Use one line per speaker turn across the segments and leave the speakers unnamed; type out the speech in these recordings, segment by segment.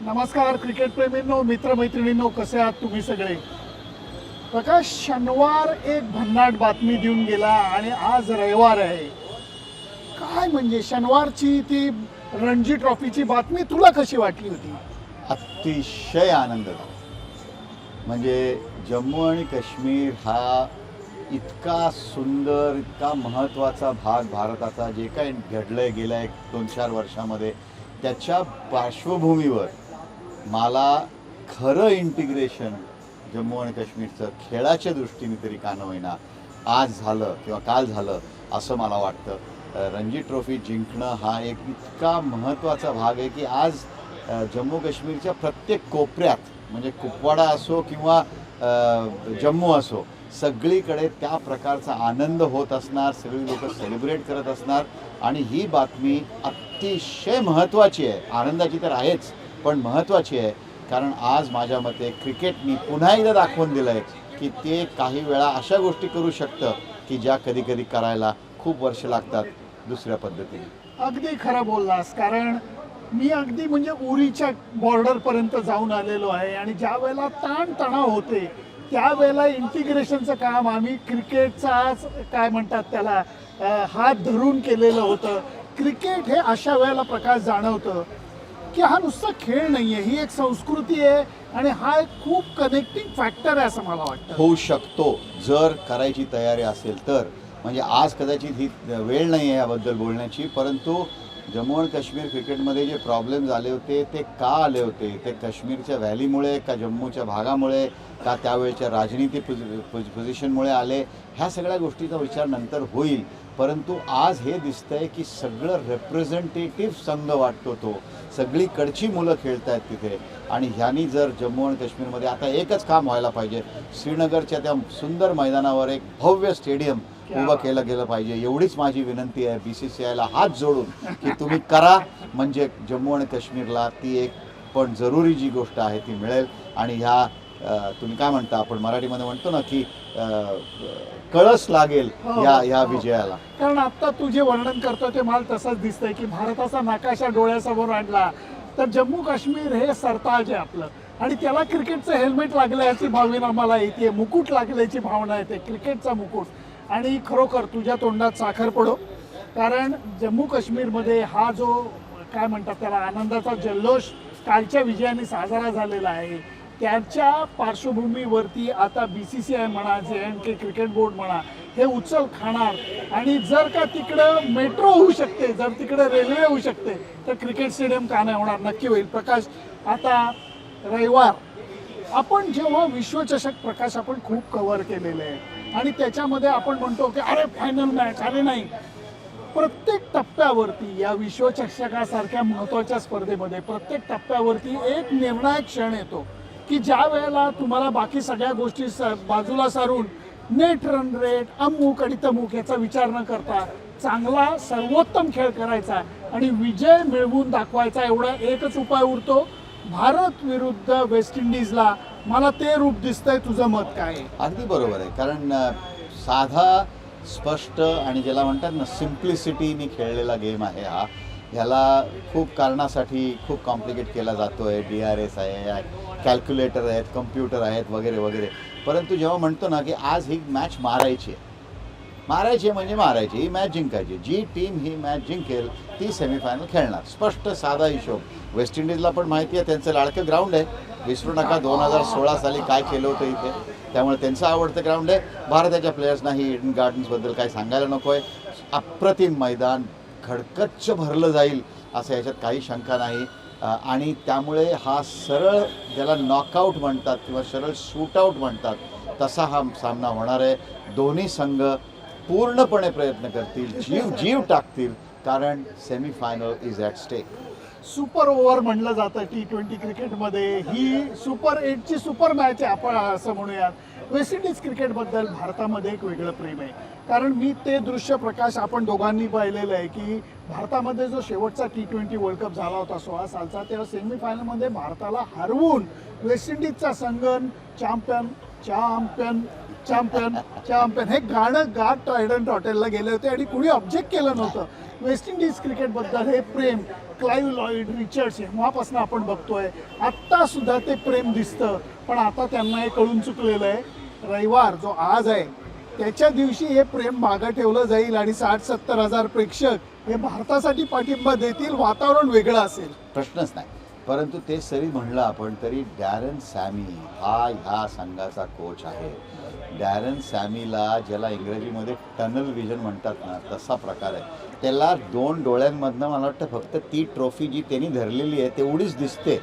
नमस्कार क्रिकेट प्रेमींनो, मित्रमैत्रिणींनो, कसे आहात तुम्ही सगळे? प्रकाश, शनिवार एक भन्नाट बातमी देऊन गेला आणि आज रविवार आहे. काय म्हणजे शनिवारची ती रणजी ट्रॉफीची बातमी तुला कशी वाटली होती?
अतिशय आनंद झाला. म्हणजे जम्मू आणि काश्मीर हा इतका सुंदर, इतका महत्त्वाचा भाग भारताचा जे काही घडलंय गेल्या 1-2-4 वर्षामध्ये, त्याच्या पार्श्वभूमीवर मला खरं इंटिग्रेशन जम्मू आणि काश्मीरचं खेळाच्या दृष्टीने तरी का न होईना आज झालं किंवा काल झालं असं मला वाटतं. रणजी ट्रॉफी जिंकणं हा एक इतका महत्त्वाचा भाग आहे की आज जम्मू काश्मीरच्या प्रत्येक कोपऱ्यात, म्हणजे कुपवाडा असो किंवा जम्मू असो, सगळीकडे त्या प्रकारचा आनंद होत असणार, सगळी लोक सेलिब्रेट करत असणार. आणि ही बातमी अतिशय महत्त्वाची आहे. आनंदाची तर आहेच, पण महत्त्वाची आहे कारण आज माझ्या मते क्रिकेटनी पुन्हा एकदा दाखवून दिलं आहे की ते काही वेळा अशा गोष्टी करू शकतं की ज्या कधी कधी करायला खूप वर्ष लागतात दुसऱ्या पद्धतीने.
अगदी खरं बोललास, कारण मी अगदी म्हणजे उरीच्या बॉर्डरपर्यंत जाऊन आलेलो आहे आणि ज्या वेळेला ताणतणाव होते त्यावेळेला इंटिग्रेशनचं काम आम्ही क्रिकेटचाच काय म्हणतात त्याला हात धरून केलेलं होतं. क्रिकेट हे अशा वेळेला प्रकाश जाणवतं की हा नुसता खेळ नाही आहे, ही एक संस्कृती आहे आणि हा एक खूप कनेक्टिंग फॅक्टर आहे असं मला वाटतं.
होऊ शकतो जर करायची तयारी असेल तर. म्हणजे आज कदाचित ही वेळ नाही आहे याबद्दल बोलण्याची, परंतु जम्मू आणि काश्मीर क्रिकेटमध्ये जे प्रॉब्लेम्स आले होते ते का आले होते? ते काश्मीरच्या व्हॅलीमुळे का जम्मूच्या भागामुळे का त्यावेळच्या राजनीती पोझिशनमुळे आले? ह्या सगळ्या गोष्टीचा विचार नंतर होईल. परंतु आज हे दिसतंय की सगळं रिप्रेझेंटेटिव्ह संघ वाटतो, तो सगळीकडची मुलं खेळत आहेत तिथे. आणि ह्यांनी जर जम्मू आणि काश्मीरमध्ये आता एकच काम व्हायला पाहिजे, श्रीनगरच्या त्या सुंदर मैदानावर एक भव्य स्टेडियम उभं केलं गेलं पाहिजे. एवढीच माझी विनंती आहे BCCIला हात जोडून की तुम्ही करा, म्हणजे जम्मू आणि काश्मीरला ती एक पण जरुरी जी गोष्ट आहे ती मिळेल. आणि ह्या तुम्ही काय म्हणता, आपण मराठीमध्ये म्हणतो ना की कळस लागेल या विजयाला.
कारण आता तू जे वर्णन करतो ते मला तसंच दिसतंय की भारताचा नकाशा डोळ्यासमोर आणला तर जम्मू काश्मीर हे सरताज आहे आपलं, आणि त्याला क्रिकेटचं हेल्मेट लागलं याची भावना मला येते, मुकुट लागल्याची भावना येते, क्रिकेटचा मुकुट. आणि खरोखर तुझ्या तोंडात साखर पडो, कारण जम्मू काश्मीरमध्ये हा जो काय म्हणतात त्याला आनंदाचा जल्लोष कालच्या विजयाने साजरा झालेला आहे, त्याच्या पार्श्वभूमीवरती आता BCCI म्हणा, JNK क्रिकेट बोर्ड म्हणा, हे उचल खाणार. आणि जर का तिकडं मेट्रो होऊ शकते, जर तिकडे रेल्वे होऊ शकते, तर क्रिकेट स्टेडियम का नाही होणार? नक्की होईल. प्रकाश, आता रविवार आपण जेव्हा विश्वचषक प्रकाश आपण खूप कव्हर केलेले आहे आणि त्याच्यामध्ये आपण म्हणतो की अरे फायनल मॅच, अरे नाही, प्रत्येक टप्प्यावरती या विश्वचषकासारख्या महत्त्वाच्या स्पर्धेमध्ये प्रत्येक टप्प्यावरती एक निर्णायक क्षण येतो की ज्या वेळेला तुम्हाला बाकी सगळ्या गोष्टी बाजूला सारून नेट रन रेट, अमुक आणि तमुक याचा विचार न करता चांगला सर्वोत्तम खेळ करायचा आणि विजय मिळवून दाखवायचा, एवढा एकच उपाय उरतो. भारत विरुद्ध वेस्ट इंडिजला मला ते रूप दिसतंय. तुझं मत काय आहे?
अगदी बरोबर आहे, कारण साधा, स्पष्ट आणि ज्याला म्हणतात ना सिम्प्लिसिटीने खेळलेला गेम आहे हा. ह्याला खूप कारणासाठी खूप कॉम्प्लिकेट केला जातो आहे. DRS आहे, कॅल्क्युलेटर आहेत, कम्प्युटर आहेत, वगैरे वगैरे. परंतु जेव्हा म्हणतो ना की आज ही मॅच मारायची म्हणजे मारायची, ही मॅच जिंकायची, जी टीम ही मॅच जिंकेल ती सेमीफायनल खेळणार. स्पष्ट साधा हिशोब. वेस्ट इंडिजला पण माहिती आहे त्यांचं लाडकं ग्राउंड आहे, विसरू नका. 2016 साली काय केलं होतं इथे, त्यामुळे त्यांचं आवडतं ग्राउंड आहे. भारताच्या प्लेयर्सनाही ईडन गार्डन्सबद्दल काय सांगायला नको आहे. अप्रतिम मैदान, खडकच्च भरलं जाईल असं याच्यात काही शंका नाही. आणि त्यामुळे हा सरळ, ज्याला नॉकआउट म्हणतात किंवा सरळ शूटआउट म्हणतात, तसा हा सामना होणार आहे. दोन्ही संघ पूर्णपणे प्रयत्न करतील, जीव टाकतील, कारण semifinal is at stake.
Super over म्हणलं जातं T20 क्रिकेटमध्ये. ही सुपर 8ची सुपर मॅच आहे आपण असं म्हणूयात. वेस्ट इंडिज क्रिकेटबद्दल भारतामध्ये एक वेगळं प्रेम आहे, कारण मी ते दृश्य प्रकाश आपण दोघांनी पाहिलेलं आहे की भारतामध्ये जो शेवटचा T20 वर्ल्ड कप झाला होता 16 सालचा, तेव्हा सेमीफायनलमध्ये भारताला हरवून वेस्ट इंडिजचा संघ चॅम्पियन चॅम्पियन चॅम्पियन चॅम्पियन हे गाणं गात ट्रायडंट हॉटेलला गेले होते आणि कुणी ऑब्जेक्ट केलं नव्हतं. वेस्ट इंडिज क्रिकेटबद्दल हे प्रेम क्लाइव्ह लॉईड, रिचर्ड्स जेव्हापासून आपण बघतोय आत्ता सुद्धा ते प्रेम दिसतं. पण आता त्यांना हे कळून चुकलेलं आहे, रविवार जो आज आहे त्याच्या दिवशी हे प्रेम मागं ठेवलं जाईल आणि 60-70 हजार प्रेक्षक हे भारतासाठी पाठिंबा देतील, वातावरण वेगळं असेल.
प्रश्नच नाही. परंतु ते सरी म्हणलं आपण तरी डॅरन सॅमी हा ह्या संघाचा कोच आहे. डॅरन सॅमीला ज्याला इंग्रजीमध्ये टनल विजन म्हणतात ना, तसा प्रकार आहे. त्याला 2 डोळ्यांमधनं मला वाटतं फक्त ती ट्रॉफी जी त्यांनी धरलेली आहे तेवढीच दिसते.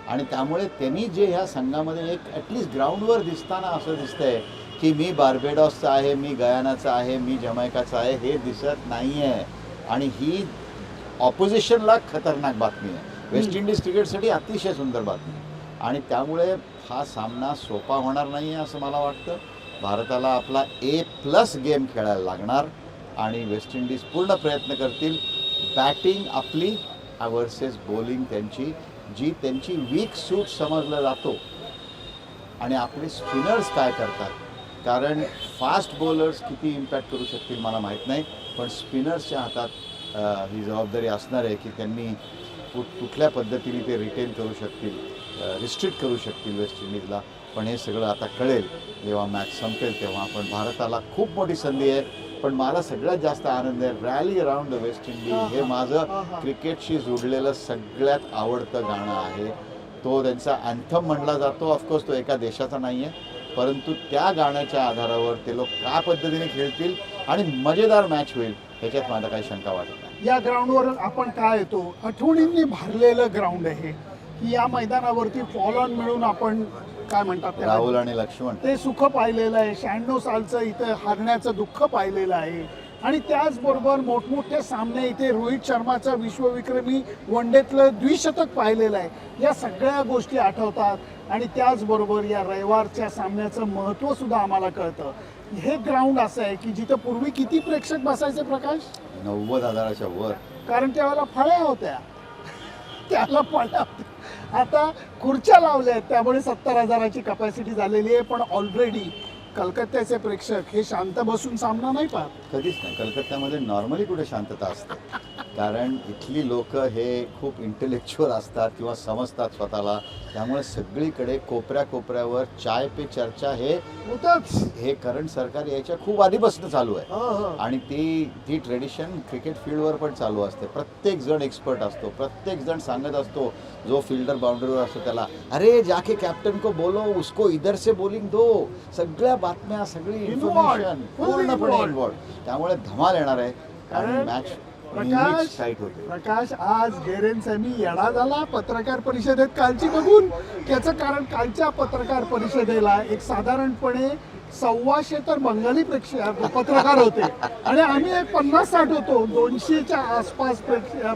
आणि त्यामुळे त्यांनी जे ह्या संघामध्ये एक ॲटलिस्ट ग्राउंडवर दिसताना असं दिसतंय की मी बार्बेडॉसचा आहे, मी गयानाचा आहे, मी जमैकाचा आहे, हे दिसत नाही आहे. आणि ही ऑपोजिशनला खतरनाक बातमी आहे. वेस्ट इंडिज क्रिकेटसाठी अतिशय सुंदर बातमी. आणि त्यामुळे हा सामना सोपा होणार नाही आहे असं मला वाटतं. भारताला आपला A+ गेम खेळायला लागणार आणि वेस्ट इंडिज पूर्ण प्रयत्न करतील. बॅटिंग आपली वर्सेस बॉलिंग त्यांची, जी त्यांची वीक सूट समजला जातो. आणि आपले स्पिनर्स काय करतात, कारण फास्ट बॉलर्स किती इम्पॅक्ट करू शकतील मला माहीत नाही, पण स्पिनर्सच्या हातात ही जबाबदारी असणार आहे की त्यांनी कुठल्या पद्धतीने ते रिटेन करू शकतील, रिस्ट्रिक्ट करू शकतील वेस्ट इंडिजला. पण हे सगळं आता कळेल जेव्हा मॅच संपेल तेव्हा. पण भारताला खूप मोठी संधी आहे. पण मला सगळ्यात जास्त आनंद आहे rally around the West Indies हे माझं क्रिकेटशी जोडलेलं सगळ्यात आवडतं गाणं आहे. तो त्यांचा अँथम म्हणला जातो. ऑफकोर्स तो एका देशाचा नाही आहे, परंतु त्या गाण्याच्या आधारावर ते लोक काय पद्धतीने खेळतील आणि मजेदार मॅच होईल ह्याच्यात मला काही शंका वाटत नाही.
या ग्राउंडवर आपण काय येतो, आठवणींनी भरलेलं ग्राउंड आहे की या मैदानावरती फॉल ऑन मिळून आपण काय म्हणतात त्याला,
राहुल आणि लक्ष्मण,
ते सुख पाहिलेलं आहे. 96 सालचं इथं हारण्याचं दुःख पाहिलेलं आहे. आणि त्याचबरोबर मोठमोठे सामने इथे रोहित शर्माचा विश्वविक्रमी वनडेतलं द्विशतक पाहिलेलं आहे. या सगळ्या गोष्टी आठवतात. आणि त्याचबरोबर या रविवारच्या सामन्याचं महत्त्व सुद्धा आम्हाला कळतं. हे ग्राउंड असं आहे की जिथं पूर्वी किती प्रेक्षक बसायचे प्रकाश,
90,000च्या वर.
कारण त्यावेळेला फळ्या होत्या, त्याला फळ्या होत्या. आता खुर्च्या लावल्या आहेत त्यामुळे 70,000ची कपॅसिटी झालेली आहे. पण ऑलरेडी कलकत्त्याचे प्रेक्षक हे शांत बसून सामना नाही पाहत.
कधीच नाही. कलकत्त्यामध्ये नॉर्मली कुठे शांतता असते, कारण इथली लोक हे खूप इंटेलेक्च्युअल असतात किंवा समजतात स्वतःला. त्यामुळे सगळीकडे कोपऱ्या कोपऱ्यावर चाय पे चर्चा हे करंट सरकार यायच्या खूप आधीपासून चालू आहे. आणि ती ट्रेडिशन क्रिकेट फील्डवर पण चालू असते. प्रत्येक जण एक्सपर्ट असतो, प्रत्येक जण सांगत असतो. जो फिल्डर बाउंड्रीवर असतो त्याला, अरे जाके कॅप्टन को बोलो, उसको इधर से बॉलिंग दो. सगळ्या बातम्या, सगळी इन्फॉर्मेशन पूर्णपणे इन्व्हॉल्व. त्यामुळे धमाल येणार आहे आणि मॅच टाईट होते.
प्रकाश, आज डेरेन सॅमी येडा झाला पत्रकार परिषदेत कालची बघून. त्याचं कारण कालच्या पत्रकार परिषदेला एक साधारणपणे 125 तर बंगाली पत्रकार होते आणि आम्ही एक 50-60 होतो. 200च्या आसपास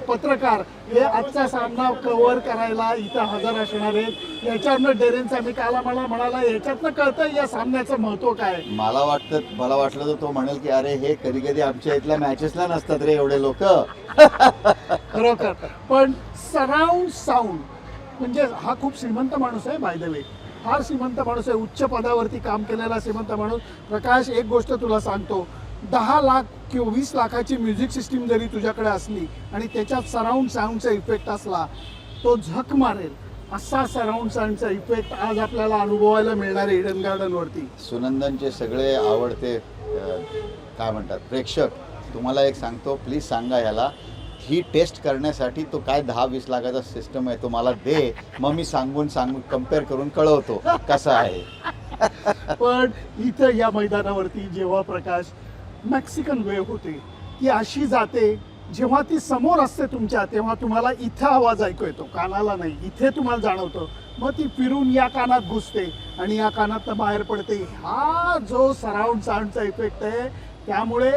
पत्रकार हे आजचा सामना कव्हर करायला इथं हजर असणार आहेत. याच्यावरनं डेरेन सॅमी काला मला म्हणाला, याच्यातनं कळतं या सामन्याचं महत्त्व काय.
मला वाटलं तर तो म्हणेल की अरे हे कधी कधी आमच्या इथल्या मॅचेसला नसतात रे एवढे लोक.
खरोखर. पण सराउंड साऊंड म्हणजे हा खूप श्रीमंत माणूस आहे, बाय द वे फार श्रीमंत माणूस आहे, उच्च पदावरती काम केलेला श्रीमंत माणूस. प्रकाश, एक गोष्ट तुला सांगतो, 10 लाख किंवा 20 लाखाची म्युझिक सिस्टीम जरी तुझ्याकडे असली आणि त्याच्यात सराउंड साऊंडचा इफेक्ट असला, तो झक मारेल असा सराउंड साऊंडचा इफेक्ट आज आपल्याला अनुभवायला मिळणार आहे ईडन गार्डनवरती.
सुनंदनचे सगळे आवडते काय म्हणतात प्रेक्षक, तुम्हाला एक सांगतो, प्लीज सांगा ह्याला ही टेस्ट करण्यासाठी तो काय 10-20 लाखाचा सिस्टम आहे तो मला दे, मग मी सांगून कम्पेअर करून कळवतो कसा आहे.
पण इथं या मैदानावरती जेव्हा प्रकाश मेक्सिकन वेव्ह होते ती अशी जाते, जेव्हा ती समोर असते तुमच्या तेव्हा तुम्हाला इथं आवाज ऐकू येतो, कानाला नाही, इथे तुम्हाला जाणवतं. मग ती फिरून या कानात घुसते आणि या कानात बाहेर पडते. हा जो सराउंड साऊंडचा इफेक्ट आहे, त्यामुळे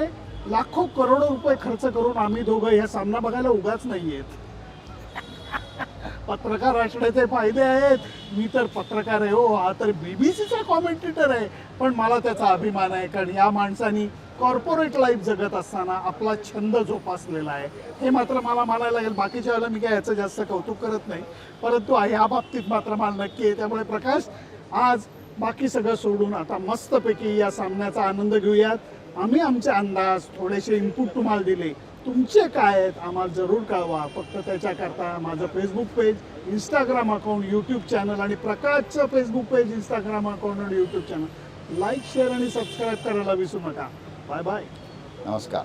लाखो करोडो रुपये खर्च करून आम्ही दोघं ह्या सामना बघायला उगाच नाहीयेत. पत्रकार असण्याचे फायदे आहेत. मी तर पत्रकार आहे हो, हा तर बीबीसीचा कॉमेंटेटर आहे, पण मला त्याचा अभिमान आहे, कारण या माणसानी कॉर्पोरेट लाईफ जगत असताना आपला छंद जोपासलेला आहे. हे मात्र मला म्हणायला लागेल. बाकीच्या वेळेला मी काय याचं जास्त कौतुक करत नाही, परंतु ह्या बाबतीत मात्र मला नक्की आहे. त्यामुळे प्रकाश, आज बाकी सगळं सोडून आता मस्तपैकी या सामन्याचा आनंद घेऊयात. आम्ही आमचे अंदाज थोडेसे इनपुट तुम्हाला दिले, तुमचे काय आहेत आम्हाला जरूर कळवा. फक्त त्याच्याकरता माझं Facebook page, Instagram account, YouTube channel आणि प्रकाशचं फेसबुक पेज, इंस्टाग्राम अकाउंट आणि यूट्यूब चॅनल लाईक, शेअर आणि सबस्क्राईब करायला विसरू नका. Bye bye.
नमस्कार.